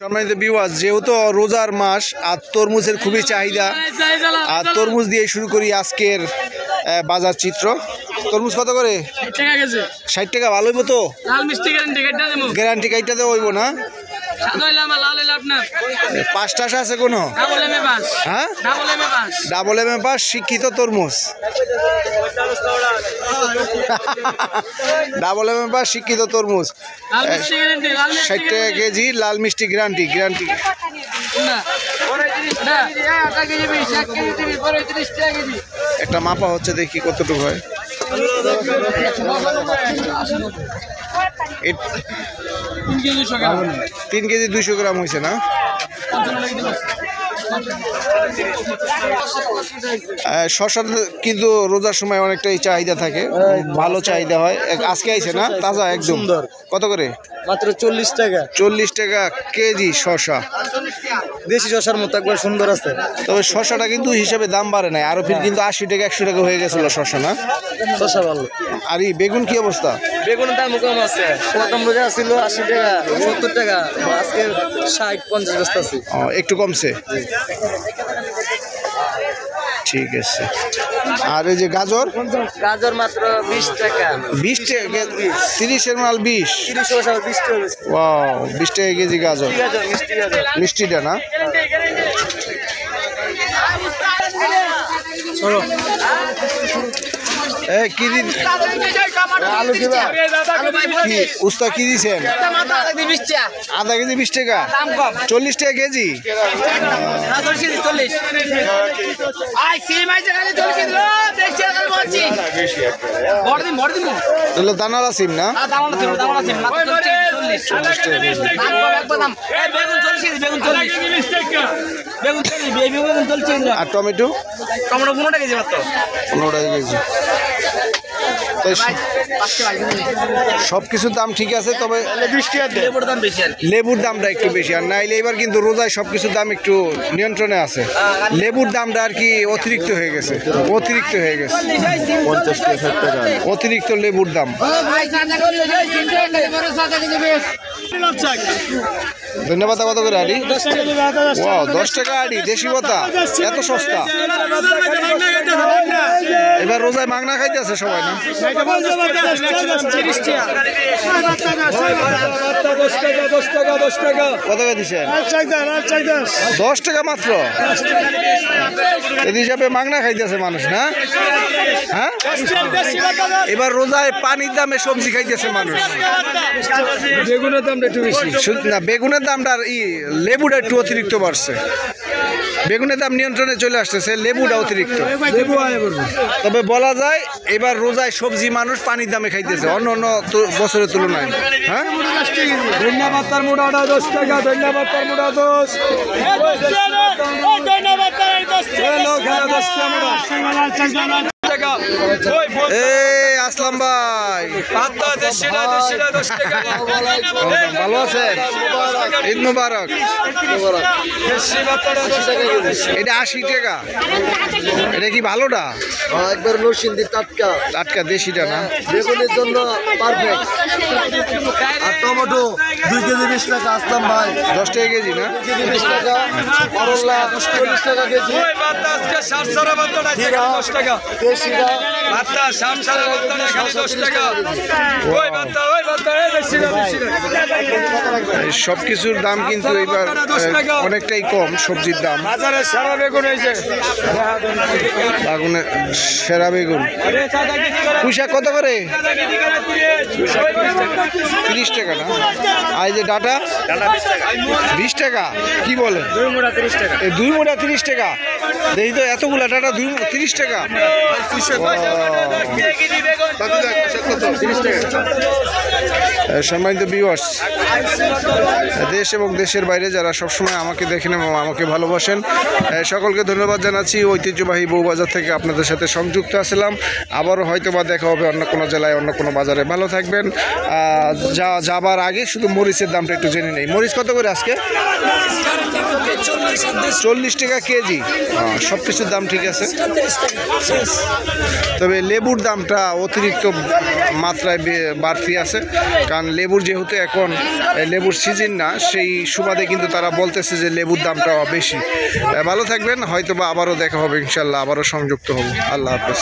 সম্মানিত ভিউয়ার্স, যেহেতু রোজার মাস আর তরমুজের খুবই চাহিদা, আর তরমুজ দিয়ে শুরু করি আজকের বাজার চিত্র। তরমুজ কত করে? 60 টাকা। ভালো হইব তো? গ্যারান্টি কাইটা দেওয়া হইব না? 5 টাকা আছে কোনো? হ্যাঁ, ডাবল এম এ পাস শিক্ষিত তরমুজ। ডাবল এম এ পাস শিক্ষিত তরমুজ 60 টাকা কেজি। লাল মিষ্টি গ্যারান্টি। একটা মাপা হচ্ছে, দেখি কতটুকু হয়। 3 কেজি 200 গ্রাম হয়েছে না? শশা কিন্তু রোজার সময় অনেকটাই চাহিদা থাকে, ভালো চাহিদা হয়। আজকে আইছে না? তাজা একদম। কত করে? মাত্র 40 টাকা। 40 টাকা কেজি শশা। দেশি শশার মতো একবার সুন্দর আছে। তবে শশাটা কিন্তু হিসাবে দাম বাড়ে নাই, আরো ফির কিন্তু 80 টাকা 100 টাকা হয়ে গেছিল শশা, না? শশা ভালো। আর এই বেগুন কি অবস্থা? বেগুনের দাম কম আছে। প্রথম রোজা ছিল 80 টাকা 70 টাকা, আজকে 60-50 বস্তা আছে। একটু কমছে, ঠিক আছে। আর এই যে গাজর? গাজর মাত্র 20 টাকা। 20 টাকা? 30-এর মাল 20? 30 টাকা 20 টাকা। ওয়াও, 20 টাকা কেজি গাজর। মিষ্টিটা না? চলো। কি দিন আলু কিবা কি উস্তা কি দিছেন? আধা কেজি 20 টাকা। 40 টাকা কেজি। দানালা সিম না? আর টমেটো? 15 টাকা কেজি মাত্র। 15 টাকা কেজি। সবকিছুর দাম ঠিক আছে, তবে লেবুর দামটা একটু বেশি। আর নাইলে এবার কিন্তু রোজায় সবকিছুর দাম একটু নিয়ন্ত্রণে আছে। লেবুর দামটা আর কি অতিরিক্ত হয়ে গেছে। 50 টাকা অতিরিক্ত লেবুর দাম। ধন্যবাদ। কত করে আড়ি? 10 টাকা আড়ি। দেশি পাতা এত সস্তা? এবার রোজায় মাগনা খাইতে আছে সবাই, না? কত টাকা দিচ্ছেন? 10 টাকা মাত্র। এই হিসাবে মাগনা খাইতেছে মানুষ, না? হ্যাঁ, এবার রোজায় পানির দামে সবজি খাইতেছে মানুষ। বেগুনের দামটা একটু বেশি না, বেগুনের দামটা আর লেবুটা একটু অতিরিক্ত বাড়ছে। বেগুনের দাম নিয়ন্ত্রণে চলে আসতেছে, লেবুটা অতিরিক্ত। তবে বলা যায় এবার রোজায় সবজি মানুষ পানির দামে খাইতেছে অন্য অন্য বছরের তুলনায়। হ্যাঁ, ধন্যবাদ। তার মোটাটা 10 টাকা। ধন্যবাদ। তার মোটা 10 টাকা। আসলাম ভাই, ভালো আছেন? ঈদ মুবারক। এটা 80 টাকা। এটা কি ভালোটা? একবার নরসিংদী টাটকা টাটকা দেশিটা না? বেগুনের জন্য পারফেক্ট। আর টমেটো 2 কেজি 20 টাকা। আসলাম ভাই 10 টাকা কেজি, না? 20 টাকা। করলা 40 টাকা কেজি। সবকিছুর দাম কিন্তু এবার অনেকটাই কম। সবজির দাম সেরা বেগুন হয়েছে। সেরা বেগুন। পুঁইশা কত করে? 30 টাকা না? আর যে ডাটা 20 টাকা। কি বলে? 2 মোটা 30 টাকা। 2 মোটা 30 টাকা। দেখি তো এতগুলা ডাটা 30 টাকা। সম্মানিত ভিউয়ার্স, দেশ এবং দেশের বাইরে যারা সবসময় আমাকে দেখেন এবং আমাকে ভালোবাসেন, সকলকে ধন্যবাদ জানাচ্ছি। ঐতিহ্যবাহী বউবাজার থেকে আপনাদের সাথে সংযুক্ত আছিলাম। আবারও হয়তো বা দেখা হবে অন্য কোনো জেলায়, অন্য কোনো বাজারে। ভালো থাকবেন। যাবার আগে শুধু মরিচের দামটা একটু জেনে নেই। মরিচ কত করে আজকে? 40 টাকা কেজি। সব কিছুর দাম ঠিক আছে। তবে লেবুর দামটা অতিরিক্ত মাত্রায় বাড়তি আছে, কারণ লেবুর যেহেতু এখন লেবুর সিজন না, সেই সুবাদে কিন্তু তারা বলতেছে যে লেবুর দামটা বেশি। ভালো থাকবেন, হয়তো বা আবারও দেখা হবে ইনশাল্লাহ, আবারও সংযুক্ত হব। আল্লাহ হাফেজ।